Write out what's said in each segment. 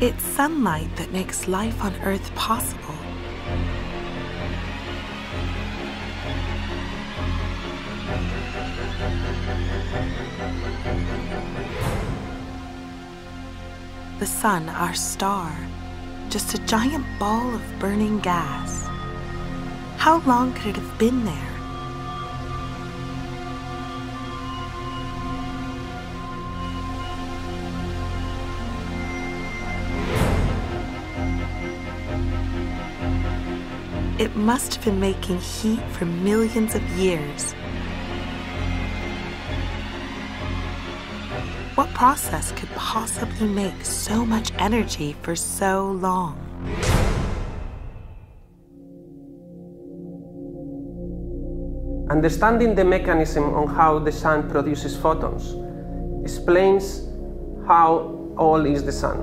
It's sunlight that makes life on Earth possible. The sun, our star, just a giant ball of burning gas. How long could it have been there? It must have been making heat for millions of years. What process could possibly make so much energy for so long? Understanding the mechanism on how the sun produces photons explains how old is the sun.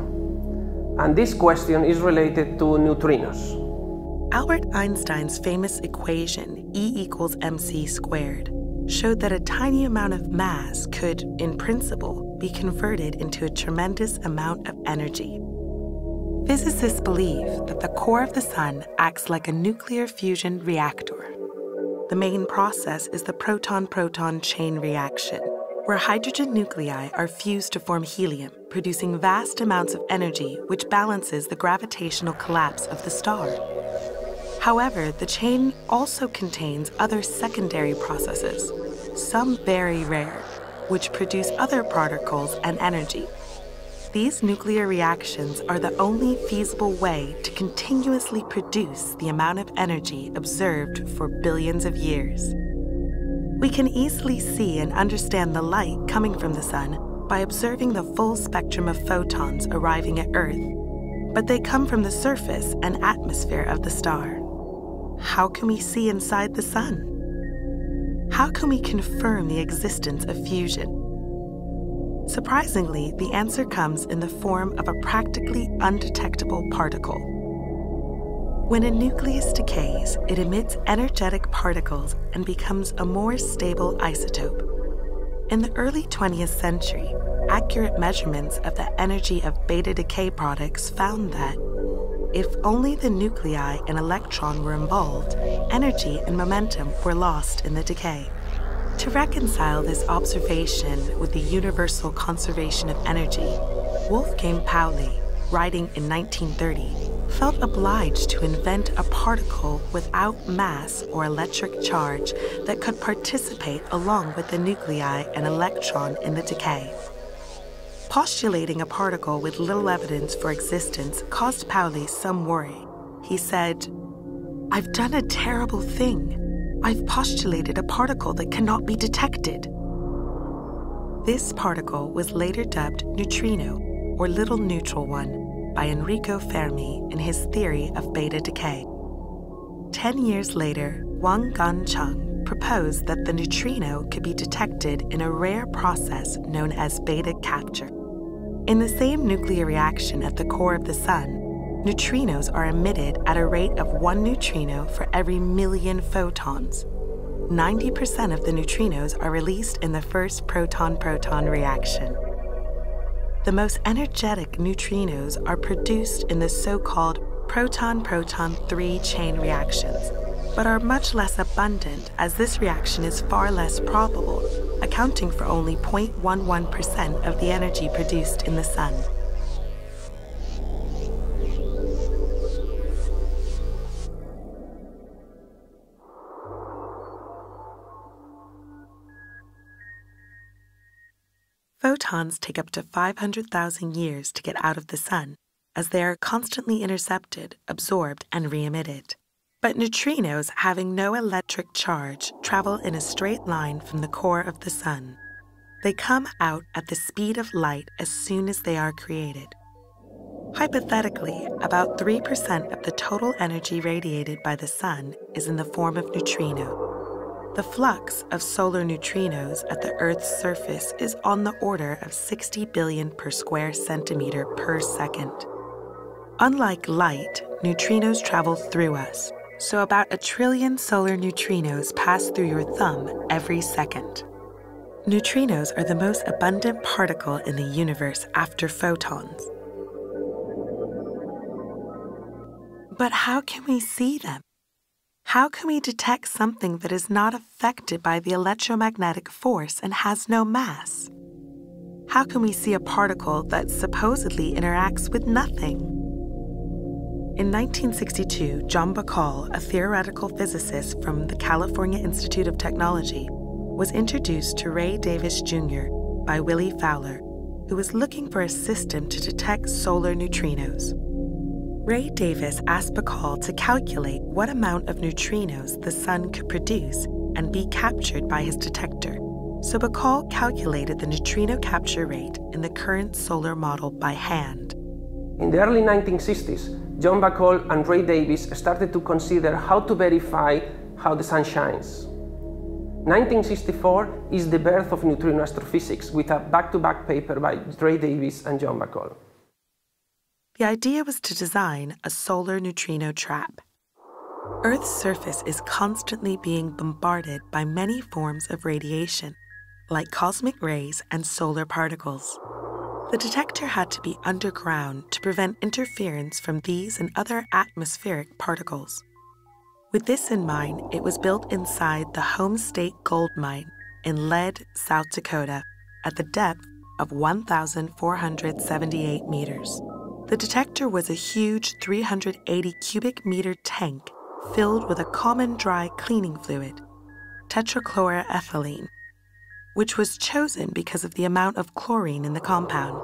And this question is related to neutrinos. Albert Einstein's famous equation, E=mc², showed that a tiny amount of mass could, in principle, be converted into a tremendous amount of energy. Physicists believe that the core of the sun acts like a nuclear fusion reactor. The main process is the proton-proton chain reaction, where hydrogen nuclei are fused to form helium, producing vast amounts of energy which balances the gravitational collapse of the star. However, the chain also contains other secondary processes, some very rare, which produce other particles and energy. These nuclear reactions are the only feasible way to continuously produce the amount of energy observed for billions of years. We can easily see and understand the light coming from the sun by observing the full spectrum of photons arriving at Earth, but they come from the surface and atmosphere of the star. How can we see inside the sun? How can we confirm the existence of fusion? Surprisingly, the answer comes in the form of a practically undetectable particle. When a nucleus decays, it emits energetic particles and becomes a more stable isotope. In the early 20th century, accurate measurements of the energy of beta decay products found that if only the nuclei and electron were involved, energy and momentum were lost in the decay. To reconcile this observation with the universal conservation of energy, Wolfgang Pauli, writing in 1930, felt obliged to invent a particle without mass or electric charge that could participate along with the nuclei and electron in the decay. Postulating a particle with little evidence for existence caused Pauli some worry. He said, "I've done a terrible thing. I've postulated a particle that cannot be detected." This particle was later dubbed neutrino, or little neutral one, by Enrico Fermi in his theory of beta decay. 10 years later, Wang Gancheng proposed that the neutrino could be detected in a rare process known as beta capture. In the same nuclear reaction at the core of the sun, neutrinos are emitted at a rate of 1 neutrino for every million photons. 90% of the neutrinos are released in the first proton-proton reaction. The most energetic neutrinos are produced in the so-called proton-proton 3 chain reactions, but are much less abundant as this reaction is far less probable, accounting for only 0.11% of the energy produced in the sun. Photons take up to 500,000 years to get out of the sun, as they are constantly intercepted, absorbed, and re-emitted. But neutrinos, having no electric charge, travel in a straight line from the core of the sun. They come out at the speed of light as soon as they are created. Hypothetically, about 3% of the total energy radiated by the sun is in the form of neutrino. The flux of solar neutrinos at the Earth's surface is on the order of 60 billion per square centimeter per second. Unlike light, neutrinos travel through us, so about 1 trillion solar neutrinos pass through your thumb every second. Neutrinos are the most abundant particle in the universe after photons. But how can we see them? How can we detect something that is not affected by the electromagnetic force and has no mass? How can we see a particle that supposedly interacts with nothing? In 1962, John Bacall, a theoretical physicist from the California Institute of Technology, was introduced to Ray Davis Jr. by Willie Fowler, who was looking for a system to detect solar neutrinos. Ray Davis asked Bacall to calculate what amount of neutrinos the sun could produce and be captured by his detector. So Bacall calculated the neutrino capture rate in the current solar model by hand. In the early 1960s, John Bacall and Ray Davis started to consider how to verify how the sun shines. 1964 is the birth of neutrino astrophysics, with a back-to-back paper by Ray Davis and John Bacall. The idea was to design a solar neutrino trap. Earth's surface is constantly being bombarded by many forms of radiation, like cosmic rays and solar particles. The detector had to be underground to prevent interference from these and other atmospheric particles. With this in mind, it was built inside the Home State Gold Mine in Lead, South Dakota, at the depth of 1,478 meters. The detector was a huge 380 cubic meter tank filled with a common dry cleaning fluid, tetrachloroethylene, which was chosen because of the amount of chlorine in the compound.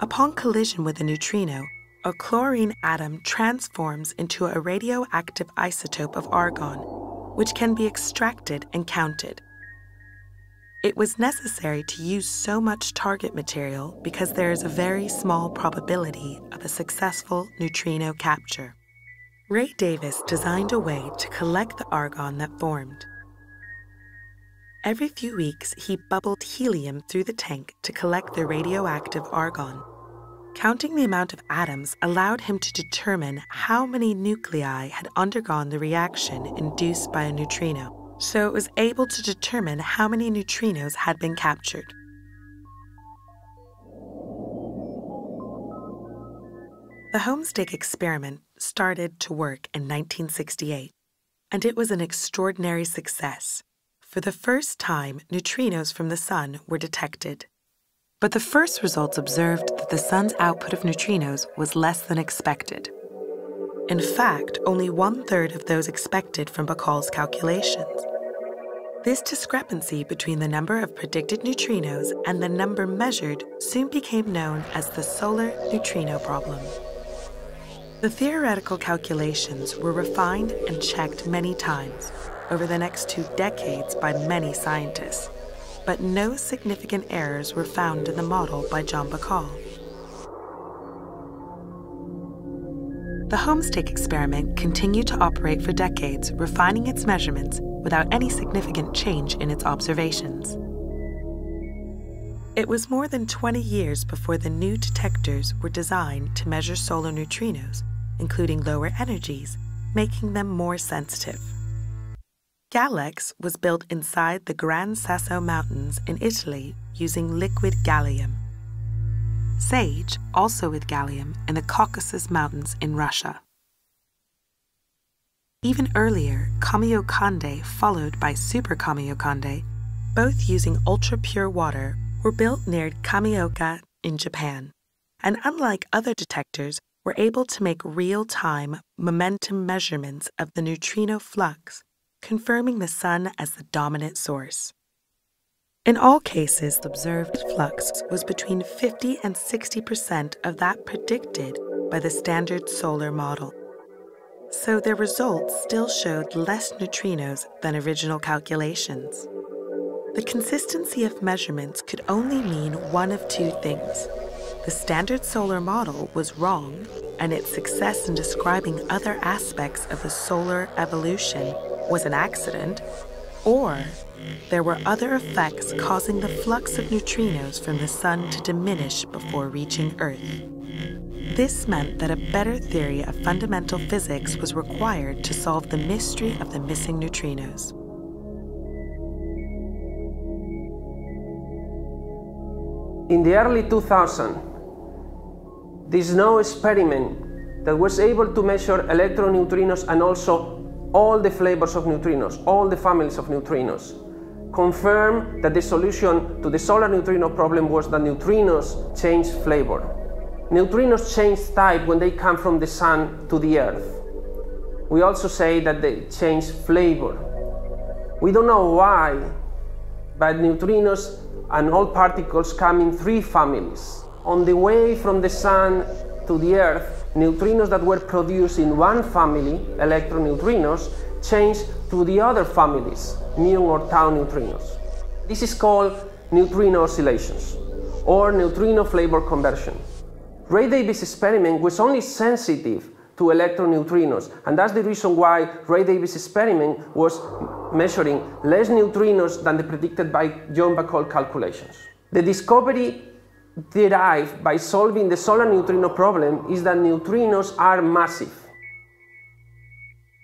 Upon collision with a neutrino, a chlorine atom transforms into a radioactive isotope of argon, which can be extracted and counted. It was necessary to use so much target material because there is a very small probability of a successful neutrino capture. Ray Davis designed a way to collect the argon that formed. Every few weeks, he bubbled helium through the tank to collect the radioactive argon. Counting the amount of atoms allowed him to determine how many nuclei had undergone the reaction induced by a neutrino, so it was able to determine how many neutrinos had been captured. The Homestake experiment started to work in 1968, and it was an extraordinary success. For the first time, neutrinos from the sun were detected. But the first results observed that the sun's output of neutrinos was less than expected. In fact, only 1/3 of those expected from Bacall's calculations. This discrepancy between the number of predicted neutrinos and the number measured soon became known as the solar neutrino problem. The theoretical calculations were refined and checked many times over the next 2 decades by many scientists, but no significant errors were found in the model by John Bacall. The Homestake experiment continued to operate for decades, refining its measurements without any significant change in its observations. It was more than 20 years before the new detectors were designed to measure solar neutrinos, including lower energies, making them more sensitive. Galex was built inside the Gran Sasso Mountains in Italy using liquid gallium. SAGE, also with gallium, in the Caucasus Mountains in Russia. Even earlier, Kamiokande, followed by Super Kamiokande, both using ultra-pure water, were built near Kamioka in Japan, and unlike other detectors, were able to make real-time momentum measurements of the neutrino flux, confirming the sun as the dominant source. In all cases, the observed flux was between 50 and 60% of that predicted by the standard solar model. So their results still showed less neutrinos than original calculations. The consistency of measurements could only mean one of 2 things. The standard solar model was wrong, and its success in describing other aspects of the solar evolution was an accident, or there were other effects causing the flux of neutrinos from the sun to diminish before reaching Earth. This meant that a better theory of fundamental physics was required to solve the mystery of the missing neutrinos. In the early 2000s, the SNOW experiment that was able to measure electroneutrinos and also all the flavors of neutrinos, all the families of neutrinos, confirmed that the solution to the solar neutrino problem was that neutrinos change flavor. Neutrinos change type when they come from the sun to the earth. We also say that they change flavor. We don't know why, but neutrinos and all particles come in three families. On the way from the sun to the earth, neutrinos that were produced in one family, electroneutrinos, change to the other families, mu or tau neutrinos. This is called Neutrino Oscillations, or neutrino flavor conversion. Ray Davis experiment was only sensitive to electroneutrinos, and that's the reason why Ray Davis experiment was measuring less neutrinos than the predicted by John Bacall calculations. The discovery derived by solving the solar neutrino problem is that neutrinos are massive.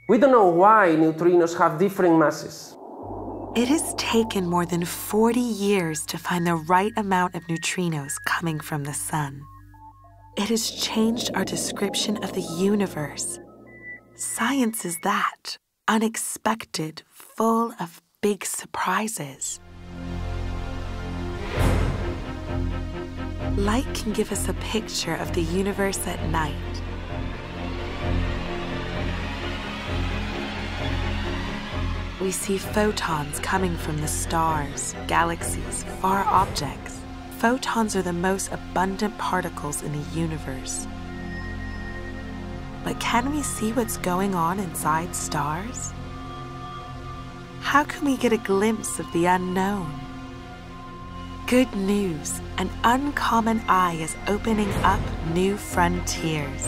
We don't know why neutrinos have different masses. It has taken more than 40 years to find the right amount of neutrinos coming from the sun. It has changed our description of the universe. Science is that, unexpected, full of big surprises. Light can give us a picture of the universe at night. We see photons coming from the stars, galaxies, far objects. Photons are the most abundant particles in the universe. But can we see what's going on inside stars? How can we get a glimpse of the unknown? Good news, an uncommon eye is opening up new frontiers.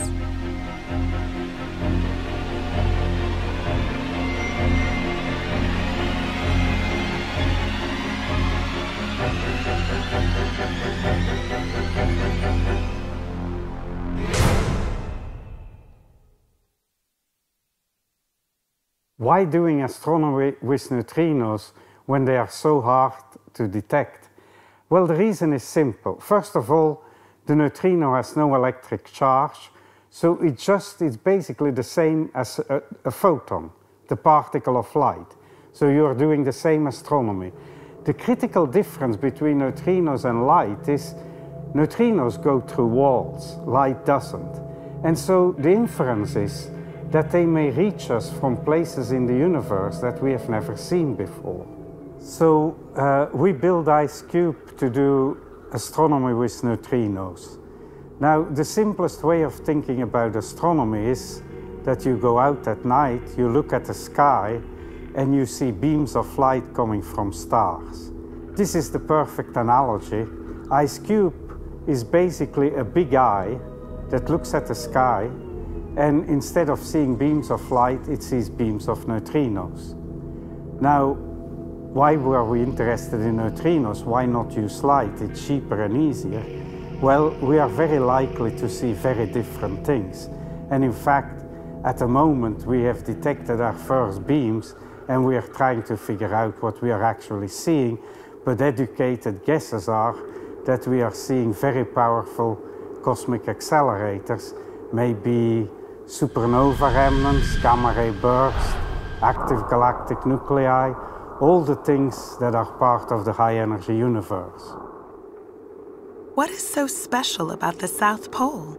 Why doing astronomy with neutrinos when they are so hard to detect? Well, the reason is simple. First of all, the neutrino has no electric charge, so it's basically the same as a photon, the particle of light. So you're doing the same astronomy. The critical difference between neutrinos and light is neutrinos go through walls, light doesn't. And so the inference is that they may reach us from places in the universe that we have never seen before. So we built IceCUBE to do astronomy with neutrinos. Now, the simplest way of thinking about astronomy is that you go out at night, you look at the sky, and you see beams of light coming from stars. This is the perfect analogy. IceCUBE is basically a big eye that looks at the sky, and instead of seeing beams of light, it sees beams of neutrinos. Now, why were we interested in neutrinos? Why not use light? It's cheaper and easier. Well, we are very likely to see very different things. And in fact, at the moment, we have detected our first beams, and we are trying to figure out what we are actually seeing. But educated guesses are that we are seeing very powerful cosmic accelerators, maybe supernova remnants, gamma ray bursts, active galactic nuclei, all the things that are part of the high energy universe. What is so special about the South Pole?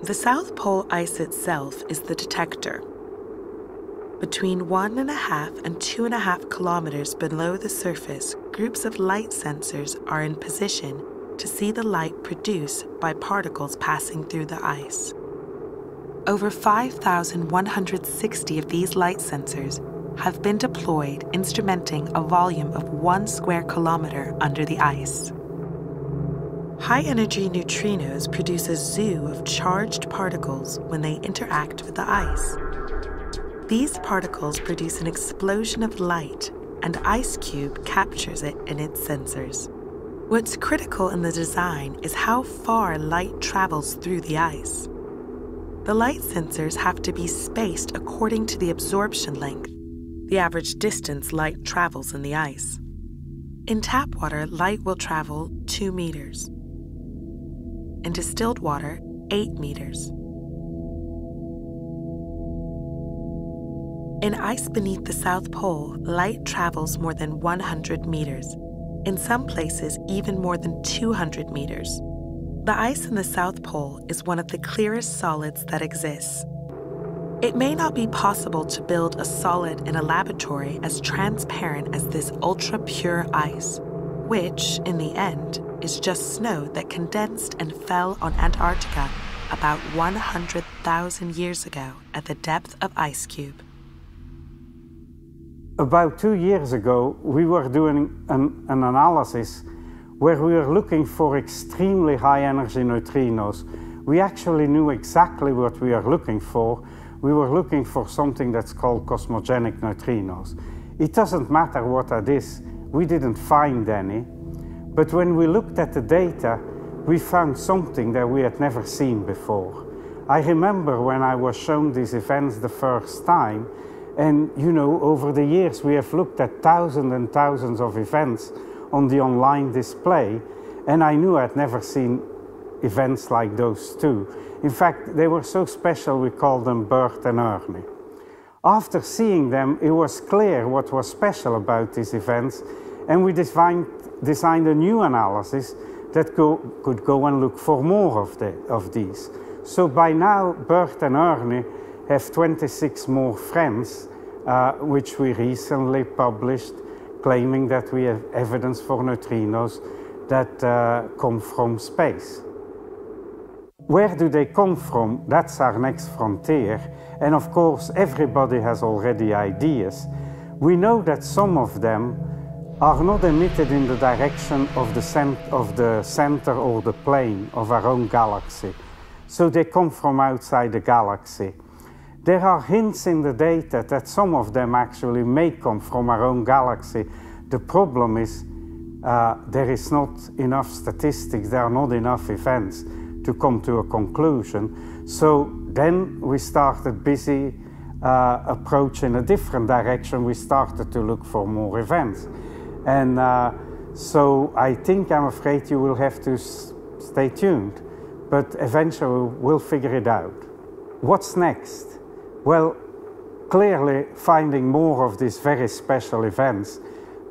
The South Pole ice itself is the detector. Between 1.5 and 2.5 kilometers below the surface, groups of light sensors are in position to see the light produced by particles passing through the ice. Over 5,160 of these light sensors have been deployed, instrumenting a volume of 1 square kilometer under the ice. High-energy neutrinos produce a zoo of charged particles when they interact with the ice. These particles produce an explosion of light, and IceCUBE captures it in its sensors. What's critical in the design is how far light travels through the ice. The light sensors have to be spaced according to the absorption length, the average distance light travels in the ice. In tap water, light will travel 2 meters. in distilled water, 8 meters. In ice beneath the South Pole, light travels more than 100 meters, in some places even more than 200 meters. The ice in the South Pole is one of the clearest solids that exists. It may not be possible to build a solid in a laboratory as transparent as this ultra-pure ice, which, in the end, is just snow that condensed and fell on Antarctica about 100,000 years ago at the depth of IceCUBE. About 2 years ago, we were doing an analysis where we were looking for extremely high energy neutrinos. We actually knew exactly what we are looking for. We were looking for something that's called cosmogenic neutrinos. It doesn't matter what that is. We didn't find any. But when we looked at the data, we found something that we had never seen before. I remember when I was shown these events the first time, and you know, over the years we have looked at thousands and thousands of events on the online display, and I knew I'd never seen events like those two. In fact, they were so special we called them Bert and Ernie. After seeing them, it was clear what was special about these events, and we designed a new analysis that could go and look for more of these. So by now, Bert and Ernie have 26 more friends, which we recently published, claiming that we have evidence for neutrinos that come from space. Where do they come from? That's our next frontier. And of course, everybody has already ideas. We know that some of them are not emitted in the direction of the center or the plane of our own galaxy. So they come from outside the galaxy. There are hints in the data that some of them actually may come from our own galaxy. The problem is there is not enough statistics, there are not enough events to come to a conclusion. So then we started busy approaching a different direction. We started to look for more events. And so I think, I'm afraid you will have to stay tuned, but eventually we'll figure it out. What's next? Well, clearly finding more of these very special events.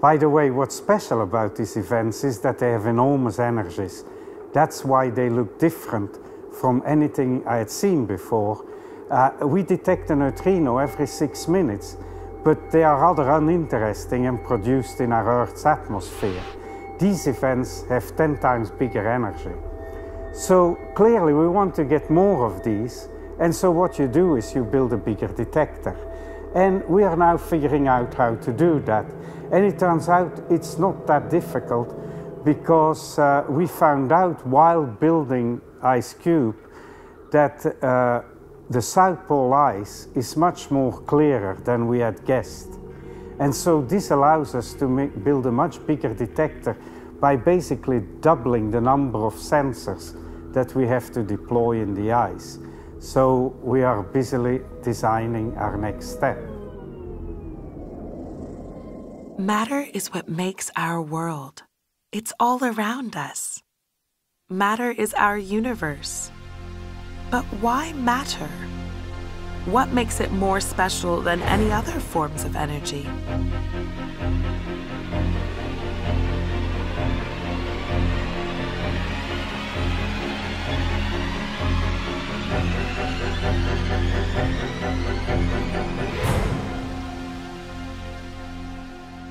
By the way, what's special about these events is that they have enormous energies. That's why they look different from anything I had seen before. We detect a neutrino every 6 minutes, but they are rather uninteresting and produced in our Earth's atmosphere. These events have 10 times bigger energy. So clearly we want to get more of these, and so what you do is you build a bigger detector. And we are now figuring out how to do that. And it turns out it's not that difficult, because we found out while building IceCUBE that the South Pole ice is much more clearer than we had guessed. And so this allows us to build a much bigger detector by basically doubling the number of sensors that we have to deploy in the ice. So we are busily designing our next step. Matter is what makes our world. It's all around us. Matter is our universe. But why matter? What makes it more special than any other forms of energy?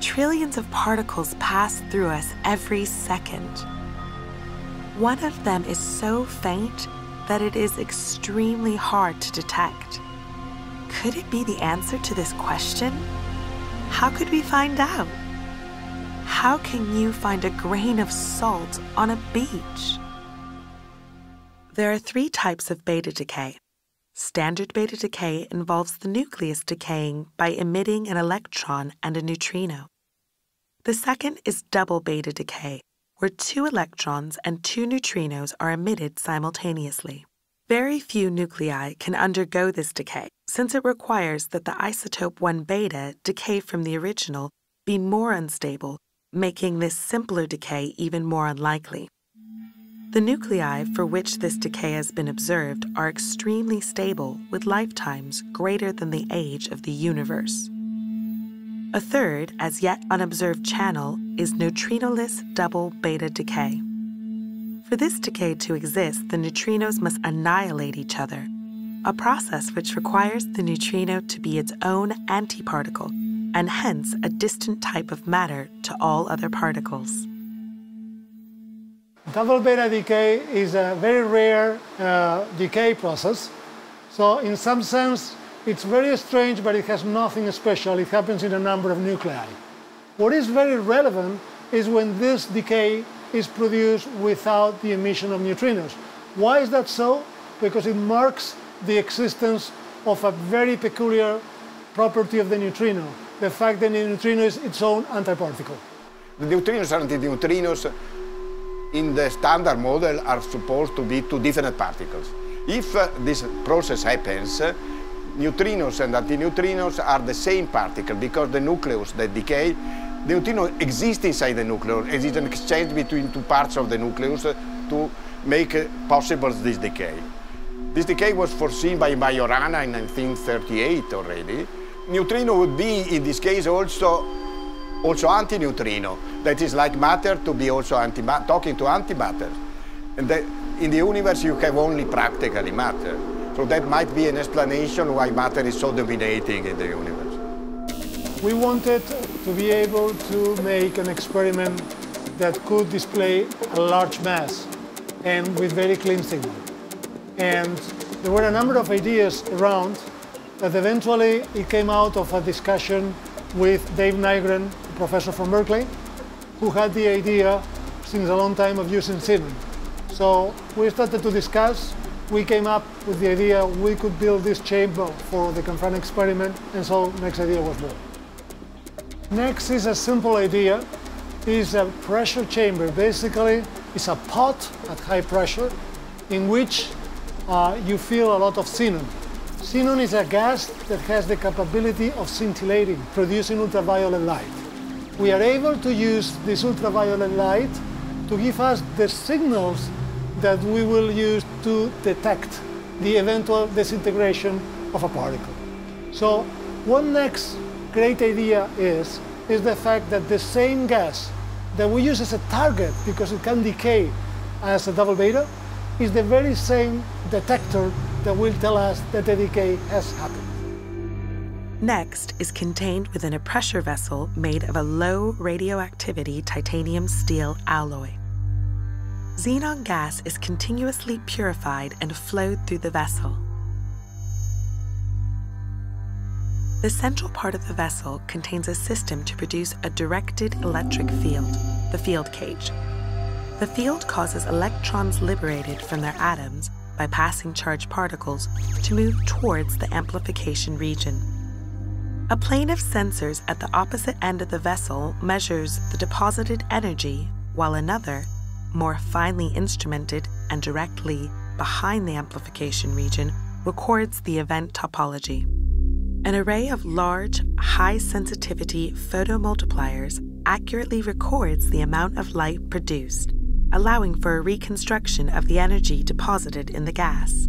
Trillions of particles pass through us every second. One of them is so faint that it is extremely hard to detect. Could it be the answer to this question? How could we find out? How can you find a grain of salt on a beach? There are 3 types of beta decay. Standard beta decay involves the nucleus decaying by emitting an electron and a neutrino. The second is double beta decay, where 2 electrons and 2 neutrinos are emitted simultaneously. Very few nuclei can undergo this decay, since it requires that the isotope 1 beta decay from the original be more unstable, making this simpler decay even more unlikely. The nuclei for which this decay has been observed are extremely stable with lifetimes greater than the age of the universe. A third, as yet unobserved channel is Neutrinoless double beta decay. For this decay to exist, the neutrinos must annihilate each other, a process which requires the neutrino to be its own antiparticle and hence a distant type of matter to all other particles. Double beta decay is a very rare decay process. So in some sense, it's very strange, but it has nothing special. It happens in a number of nuclei. What is very relevant is when this decay is produced without the emission of neutrinos. Why is that so? Because it marks the existence of a very peculiar property of the neutrino, the fact that the neutrino is its own antiparticle. The neutrinos and antineutrinos in the standard model are supposed to be two different particles. If this process happens, neutrinos and antineutrinos are the same particle because the nucleus that decay, the neutrino exists inside the nucleus. It is an exchange between two parts of the nucleus to make possible this decay. This decay was foreseen by Majorana in 1938 already. Neutrino would be, in this case, also antineutrino. That is like matter to be also talking to antimatter. And in the universe, you have only practically matter. So that might be an explanation why matter is so dominating in the universe. We wanted to be able to make an experiment that could display a large mass and with very clean signal. And there were a number of ideas around, but eventually it came out of a discussion with Dave Nygren, a professor from Berkeley, who had the idea since a long time of using xenon. So we started to discuss. We came up with the idea we could build this chamber for the Confront experiment, and so next idea was born. Next is a simple idea. It's a pressure chamber. Basically, it's a pot at high pressure in which you feel a lot of xenon. Xenon is a gas that has the capability of scintillating, producing ultraviolet light. We are able to use this ultraviolet light to give us the signals that we will use to detect the eventual disintegration of a particle. So what next great idea is the fact that the same gas that we use as a target because it can decay as a double beta is the very same detector that will tell us that the decay has happened. Next is contained within a pressure vessel made of a low radioactivity titanium steel alloy. Xenon gas is continuously purified and flowed through the vessel. The central part of the vessel contains a system to produce a directed electric field, the field cage. The field causes electrons liberated from their atoms by passing charged particles to move towards the amplification region. A plane of sensors at the opposite end of the vessel measures the deposited energy, while another, more finely instrumented and directly behind the amplification region, records the event topology. An array of large, high-sensitivity photomultipliers accurately records the amount of light produced, allowing for a reconstruction of the energy deposited in the gas.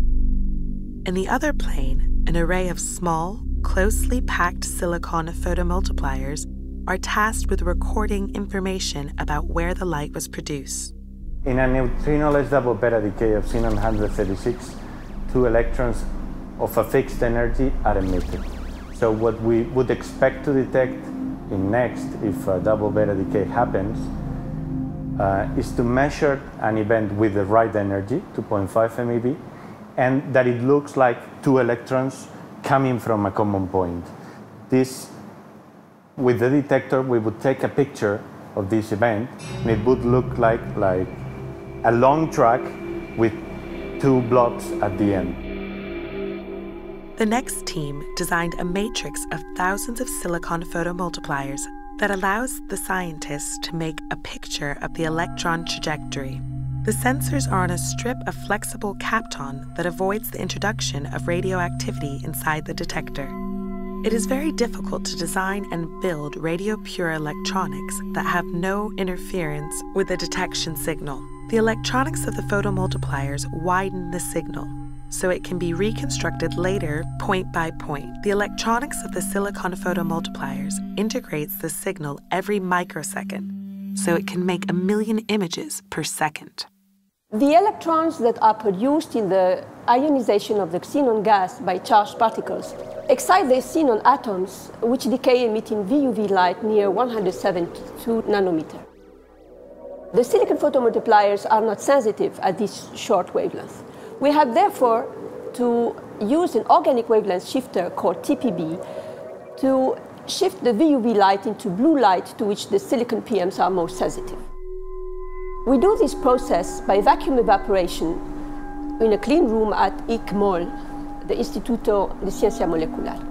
In the other plane, an array of small, closely packed silicon photomultipliers are tasked with recording information about where the light was produced. In a neutrinoless double beta decay of xenon 136, 2 electrons of a fixed energy are emitted. So what we would expect to detect in next, if a double beta decay happens, is to measure an event with the right energy, 2.5 MeV, and that it looks like 2 electrons coming from a common point. This, with the detector, we would take a picture of this event, and it would look like a long track with 2 blobs at the end. The next team designed a matrix of thousands of silicon photomultipliers that allows the scientists to make a picture of the electron trajectory. The sensors are on a strip of flexible kapton that avoids the introduction of radioactivity inside the detector. It is very difficult to design and build radio-pure electronics that have no interference with the detection signal, The electronics of the photomultipliers widen the signal, so it can be reconstructed later point by point. The electronics of the silicon photomultipliers integrates the signal every microsecond, so it can make 1 million images per second. The electrons that are produced in the ionization of the xenon gas by charged particles excite the xenon atoms, which decay emitting VUV light near 172 nanometer. The silicon photomultipliers are not sensitive at this short wavelength. We have therefore to use an organic wavelength shifter called TPB to shift the VUV light into blue light, to which the silicon PMs are most sensitive. We do this process by vacuum evaporation in a clean room at ICMOL, the Instituto de Ciencia Molecular.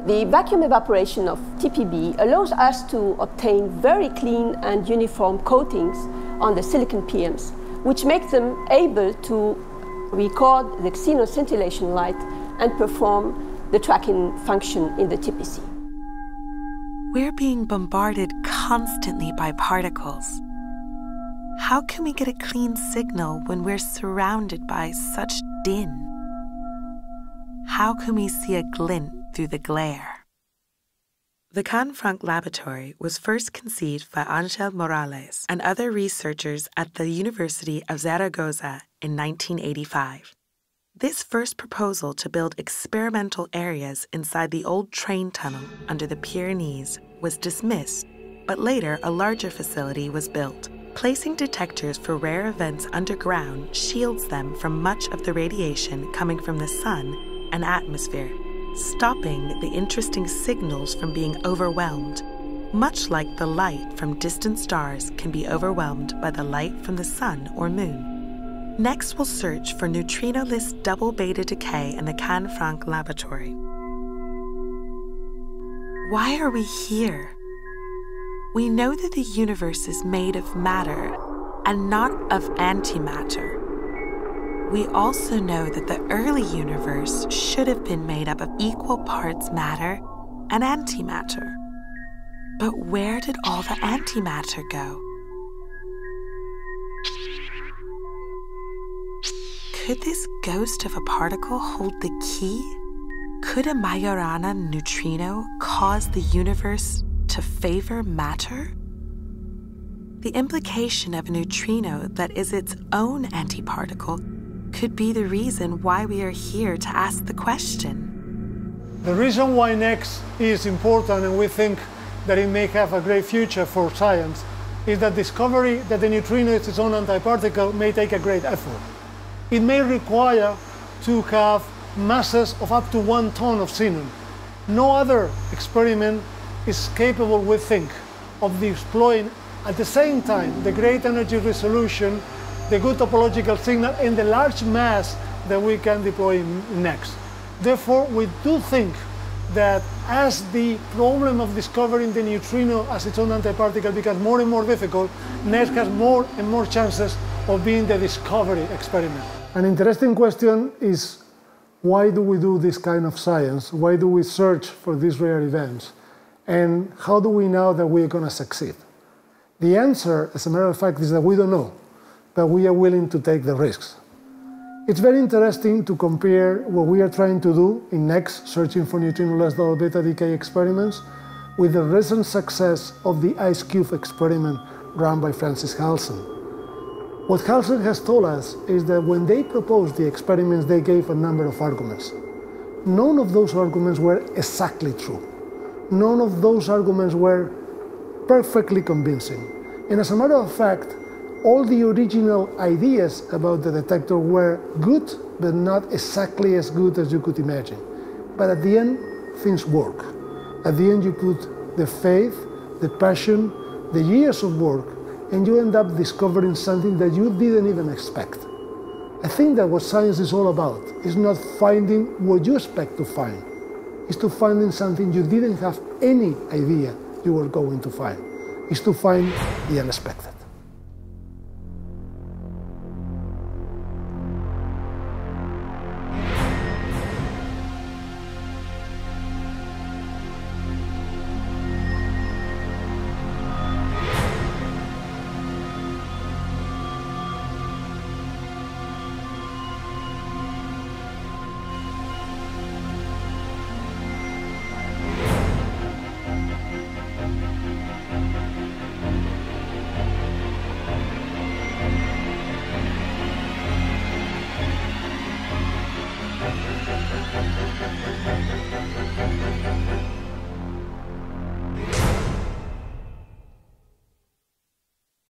The vacuum evaporation of TPB allows us to obtain very clean and uniform coatings on the silicon PMs, which make them able to record the xenon scintillation light and perform the tracking function in the TPC. We're being bombarded constantly by particles. How can we get a clean signal when we're surrounded by such din? How can we see a glint through the glare? The Confront Laboratory was first conceived by Ángel Morales and other researchers at the University of Zaragoza in 1985. This first proposal to build experimental areas inside the old train tunnel under the Pyrenees was dismissed, but later a larger facility was built. Placing detectors for rare events underground shields them from much of the radiation coming from the sun and atmosphere, stopping the interesting signals from being overwhelmed, much like the light from distant stars can be overwhelmed by the light from the sun or moon. Next, we'll search for Neutrinoless double beta decay in the Canfranc Laboratory. Why are we here? We know that the universe is made of matter and not of antimatter. We also know that the early universe should have been made up of equal parts matter and antimatter. But where did all the antimatter go? Could this ghost of a particle hold the key? Could a Majorana neutrino cause the universe to favor matter? The implication of a neutrino that is its own antiparticle could be the reason why we are here to ask the question. The reason why NEXT is important and we think that it may have a great future for science is that discovery that the neutrino is its own antiparticle may take a great effort. It may require to have masses of up to 1 ton of xenon. No other experiment is capable, we think, of deploying at the same time the great energy resolution, the good topological signal, and the large mass that we can deploy next. Therefore, we do think that as the problem of discovering the neutrino as its own antiparticle becomes more and more difficult, NEXT has more and more chances of being the discovery experiment. An interesting question is, why do we do this kind of science? Why do we search for these rare events? And how do we know that we're going to succeed? The answer, as a matter of fact, is that we don't know, but we are willing to take the risks. It's very interesting to compare what we are trying to do in NEXT, searching for Neutrinoless double beta decay experiments, with the recent success of the IceCUBE experiment run by Francis Halsen. What Halsen has told us is that when they proposed the experiments, they gave a number of arguments. None of those arguments were exactly true. None of those arguments were perfectly convincing. And as a matter of fact, all the original ideas about the detector were good, but not exactly as good as you could imagine. But at the end, things work. At the end, you put the faith, the passion, the years of work, and you end up discovering something that you didn't even expect. I think that what science is all about is not finding what you expect to find. It's to finding something you didn't have any idea you were going to find. It's to find the unexpected.